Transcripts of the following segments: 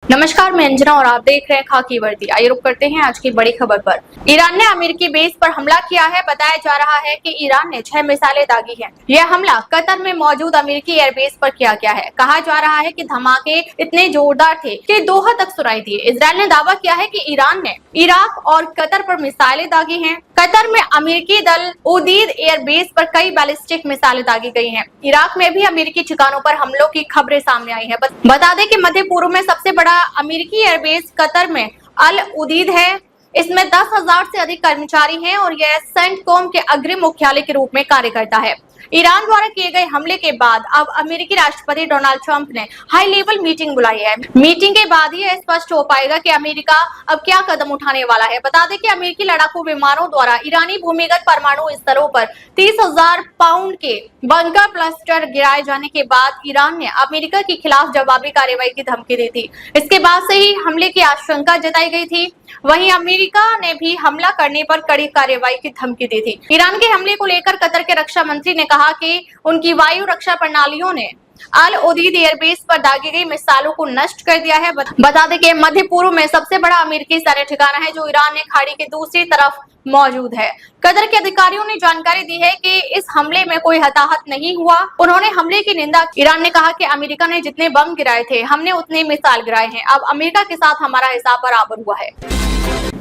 नमस्कार, मैं अंजना और आप देख रहे हैं खाकी वर्दी। आइए रुक करते हैं आज की बड़ी खबर पर। ईरान ने अमेरिकी बेस पर हमला किया है। बताया जा रहा है कि ईरान ने 6 मिसाइलें दागी हैं। यह हमला कतर में मौजूद अमेरिकी एयरबेस पर किया गया है। कहा जा रहा है कि धमाके इतने जोरदार थे कि दोहा तक सुनाई दिए। इजरायल ने दावा किया है कि ईरान ने इराक और कतर पर मिसाइलें दागी हैं। कतर में अमेरिकी दल उदीद एयरबेस पर कई बैलिस्टिक मिसाइलें दागी गई हैं। इराक में भी अमेरिकी ठिकानों पर हमलों की खबरें सामने आई हैं। बता दें कि मध्य पूर्व में सबसे बड़ा अमेरिकी एयरबेस कतर में अल उदीद है। इसमें 10,000 से अधिक कर्मचारी हैं और यह सेंटकॉम के अग्रिम मुख्यालय के रूप में कार्य करता है। ईरान द्वारा किए गए हमले के बाद अब अमेरिकी राष्ट्रपति डोनाल्ड ट्रंप ने हाई लेवल मीटिंग बुलाई है। मीटिंग के बाद ही यह स्पष्ट हो पाएगा कि अमेरिका अब क्या कदम उठाने वाला है। बता दें कि अमेरिकी लड़ाकू विमानों द्वारा ईरानी भूमिगत परमाणु स्थलों पर 30,000 पाउंड के बंकर क्लस्टर गिराए जाने के बाद ईरान ने अमेरिका के खिलाफ जवाबी कार्रवाई की धमकी दी थी। इसके बाद से ही हमले की आशंका जताई गई थी। वहीं अमेरिका ने भी हमला करने पर कड़ी कार्रवाई की धमकी दी थी। ईरान के हमले को लेकर कतर के रक्षा मंत्री ने कहा कि उनकी वायु रक्षा प्रणालियों ने अल उदीद एयरबेस पर दागी गई मिसाइलों को नष्ट कर दिया है। बता दें कि मध्य पूर्व में सबसे बड़ा अमेरिकी सैन्य ठिकाना है जो ईरान ने खाड़ी के दूसरी तरफ मौजूद है। कतर के अधिकारियों ने जानकारी दी है कि इस हमले में कोई हताहत नहीं हुआ। उन्होंने हमले की निंदा की। ईरान ने कहा कि अमेरिका ने जितने बम गिराए थे हमने उतने मिसाइल गिराए हैं। अब अमेरिका के साथ हमारा हिसाब बराबर हुआ है।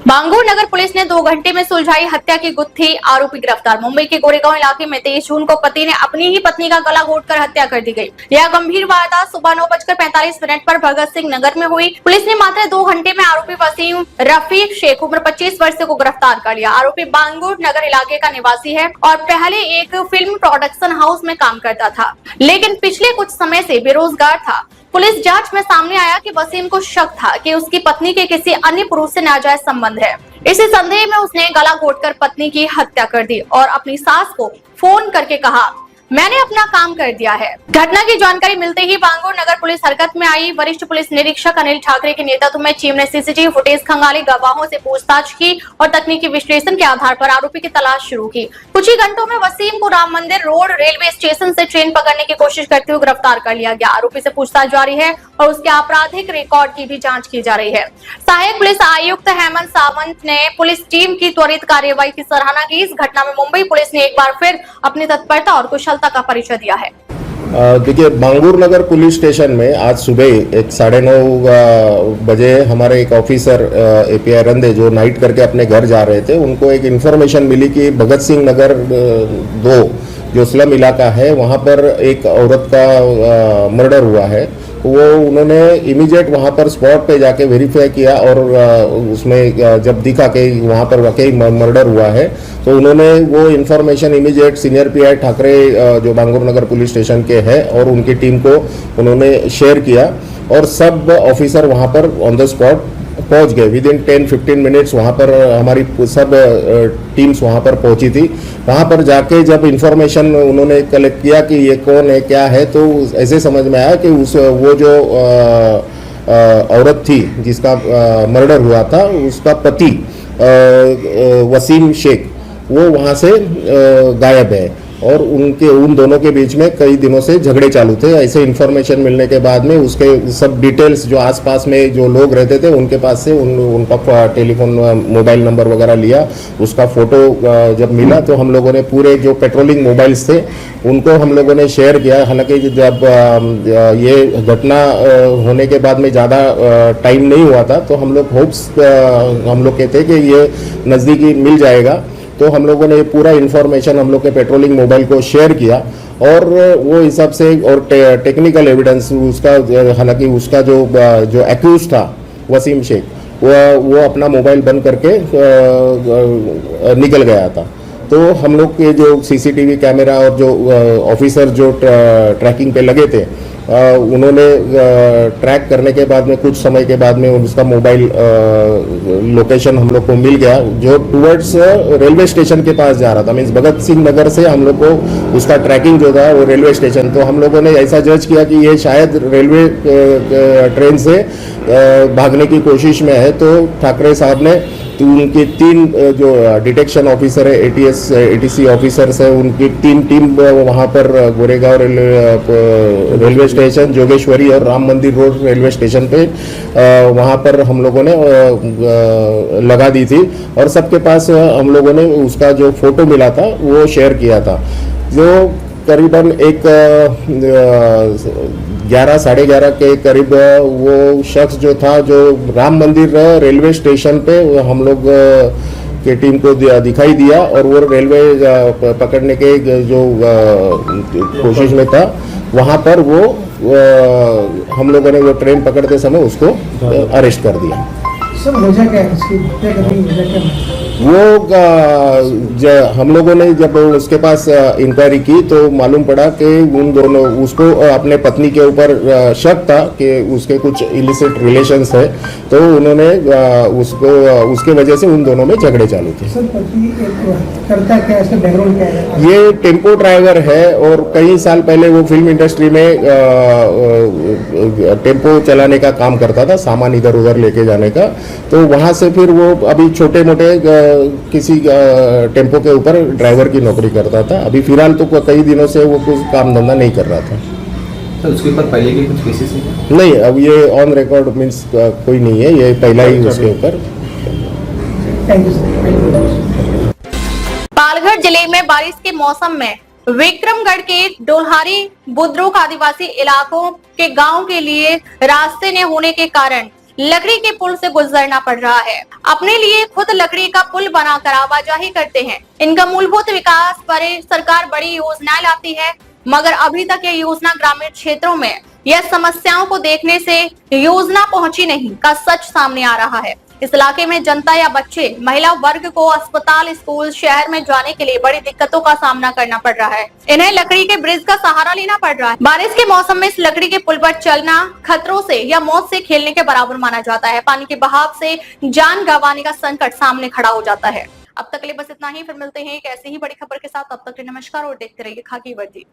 बांगूर नगर पुलिस ने 2 घंटे में सुलझाई हत्या की गुत्थी, आरोपी गिरफ्तार। मुंबई के गोरेगांव इलाके में 23 जून को पति ने अपनी ही पत्नी का गला घोटकर हत्या कर दी गई। यह गंभीर वारदात सुबह 9:45 पर भगत सिंह नगर में हुई। पुलिस ने मात्र 2 घंटे में आरोपी वसीम रफीक शेख उम्र 25 वर्ष को गिरफ्तार कर लिया। आरोपी बांगूर नगर इलाके का निवासी है और पहले एक फिल्म प्रोडक्शन हाउस में काम करता था, लेकिन पिछले कुछ समय से बेरोजगार था। पुलिस जांच में सामने आया कि वसीम को शक था कि उसकी पत्नी के किसी अन्य पुरुष से नाजायज संबंध है। इसी संदेह में उसने गला घोटकर पत्नी की हत्या कर दी और अपनी सास को फोन करके कहा, मैंने अपना काम कर दिया है। घटना की जानकारी मिलते ही बांगूर नगर पुलिस हरकत में आई। वरिष्ठ पुलिस निरीक्षक अनिल ठाकरे के नेतृत्व में टीम ने सीसीटीवी फुटेज खंगाली, गवाहों से पूछताछ की और तकनीकी विश्लेषण के आधार पर आरोपी की तलाश शुरू की। कुछ ही घंटों में वसीम को राम मंदिर रोड रेलवे स्टेशन से ट्रेन पकड़ने की कोशिश करते हुए गिरफ्तार कर लिया गया। आरोपी से पूछताछ जारी है और उसके आपराधिक रिकॉर्ड की भी जाँच की जा रही है। सहायक पुलिस आयुक्त हेमंत सावंत ने पुलिस टीम की त्वरित कार्यवाही की सराहना की। इस घटना में मुंबई पुलिस ने एक बार फिर अपनी तत्परता और कुशलता का परिचय दिया है। देखिए, बांगूर नगर पुलिस स्टेशन में आज सुबह 9:30 बजे हमारे एक ऑफिसर एपीआई रंदे जो नाइट करके अपने घर जा रहे थे, उनको एक इन्फॉर्मेशन मिली कि भगत सिंह नगर 2 जो स्लम इलाका है वहाँ पर एक औरत का मर्डर हुआ है। वो उन्होंने इमीडिएट वहाँ पर स्पॉट पे जाके वेरीफाई किया और उसमें जब दिखा कि वहाँ पर वाकई मर्डर हुआ है तो उन्होंने वो information immediate senior pi Thackeray जो बांगूर नगर पुलिस स्टेशन के हैं और उनकी टीम को उन्होंने शेयर किया और सब ऑफिसर वहाँ पर ऑन द स्पॉट पहुंच गए। विद इन 10-15 मिनट्स वहाँ पर हमारी सब टीम्स वहाँ पर पहुंची थी। वहाँ पर जाके जब इंफॉर्मेशन उन्होंने कलेक्ट किया कि ये कौन है क्या है, तो ऐसे समझ में आया कि वो जो औरत थी जिसका मर्डर हुआ था उसका पति वसीम शेख वो वहाँ से गायब है और उन दोनों के बीच में कई दिनों से झगड़े चालू थे। ऐसे इन्फॉर्मेशन मिलने के बाद में उसके सब डिटेल्स जो आसपास में जो लोग रहते थे उनके पास से उनका टेलीफोन मोबाइल नंबर वगैरह लिया। उसका फोटो जब मिला तो हम लोगों ने पूरे जो पेट्रोलिंग मोबाइल्स थे उनको हम लोगों ने शेयर किया। हालांकि जब ये घटना होने के बाद में ज़्यादा टाइम नहीं हुआ था तो हम लोग होप्स हम लोग कहते कि ये नज़दीकी मिल जाएगा, तो हम लोगों ने पूरा इन्फॉर्मेशन हम लोग के पेट्रोलिंग मोबाइल को शेयर किया और वो हिसाब से और टेक्निकल एविडेंस उसका, हालांकि उसका जो एक्यूज था वसीम शेख वो अपना मोबाइल बंद करके निकल गया था। तो हम लोग के जो सीसीटीवी कैमरा और जो ऑफिसर जो ट्रैकिंग पे लगे थे उन्होंने ट्रैक करने के बाद में कुछ समय के बाद में उसका मोबाइल लोकेशन हम लोग को मिल गया जो टुवर्ड्स रेलवे स्टेशन के पास जा रहा था। मीन्स भगत सिंह नगर से हम लोग को उसका ट्रैकिंग जो था वो रेलवे स्टेशन, तो हम लोगों ने ऐसा जज किया कि ये शायद रेलवे ट्रेन से भागने की कोशिश में है। तो ठाकरे साहब ने तो उनके 3 जो डिटेक्शन ऑफिसर है, एटीएस एटीसी ऑफिसर्स है, उनकी 3 टीम वहाँ पर गोरेगांव रेलवे स्टेशन, जोगेश्वरी और राम मंदिर रोड रेलवे स्टेशन पे वहाँ पर हम लोगों ने लगा दी थी और सबके पास हम लोगों ने उसका जो फोटो मिला था वो शेयर किया था। जो करीबन एक 11 साढ़े 11 के करीब वो शख्स जो था, जो राम मंदिर रेलवे स्टेशन पे हम लोग के टीम को दिखाई दिया और वो रेलवे पकड़ने के जो कोशिश में था, वहाँ पर वो हम लोगों ने वो ट्रेन पकड़ते समय उसको अरेस्ट कर दिया। सर वजह क्या है इसकी हत्या करने की वजह क्या है? वो हम लोगों ने जब उसके पास इंक्वायरी की तो मालूम पड़ा कि उन दोनों उसको अपने पत्नी के ऊपर शक था कि उसके कुछ इलिसिट रिलेशंस है, तो उन्होंने उसको उसके वजह से उन दोनों में झगड़े चालू थे। सर पति करता क्या है, इसका बैकग्राउंड क्या है? ये टेम्पो ड्राइवर है और कई साल पहले वो फिल्म इंडस्ट्री में टेम्पो चलाने का काम करता था, सामान इधर उधर लेके जाने का। तो वहाँ से फिर वो अभी छोटे मोटे किसी टेम्पो के ऊपर ड्राइवर की नौकरी करता था। अभी फिलहाल तो कई दिनों से वो कुछ काम धंधा नहीं कर रहा था। तो उसके ऊपर पहले के कुछ केसेस हैं? नहीं, अब ये ऑन रिकॉर्ड मीन्स कोई नहीं है, ये पहला ही उसके ऊपर। Thank you sir. पालघर जिले में बारिश के मौसम में विक्रमगढ़ के डोल्हारी बुद्रुक आदिवासी इलाकों के गांव के लिए रास्ते न होने के कारण लकड़ी के पुल से गुजरना पड़ रहा है। अपने लिए खुद लकड़ी का पुल बनाकर आवाजाही करते हैं। इनका मूलभूत विकास पर सरकार बड़ी योजनाएं लाती है, मगर अभी तक ये योजना ग्रामीण क्षेत्रों में यह समस्याओं को देखने से योजना पहुंची नहीं का सच सामने आ रहा है। इस इलाके में जनता या बच्चे, महिला वर्ग को अस्पताल, स्कूल, शहर में जाने के लिए बड़ी दिक्कतों का सामना करना पड़ रहा है। इन्हें लकड़ी के ब्रिज का सहारा लेना पड़ रहा है। बारिश के मौसम में इस लकड़ी के पुल पर चलना खतरों से या मौत से खेलने के बराबर माना जाता है। पानी के बहाव से जान गंवाने का संकट सामने खड़ा हो जाता है। अब तक के लिए बस इतना ही, फिर मिलते हैं एक ऐसी ही बड़ी खबर के साथ। तब तक के लिए नमस्कार और देखते रहिए खाकी वर्दी।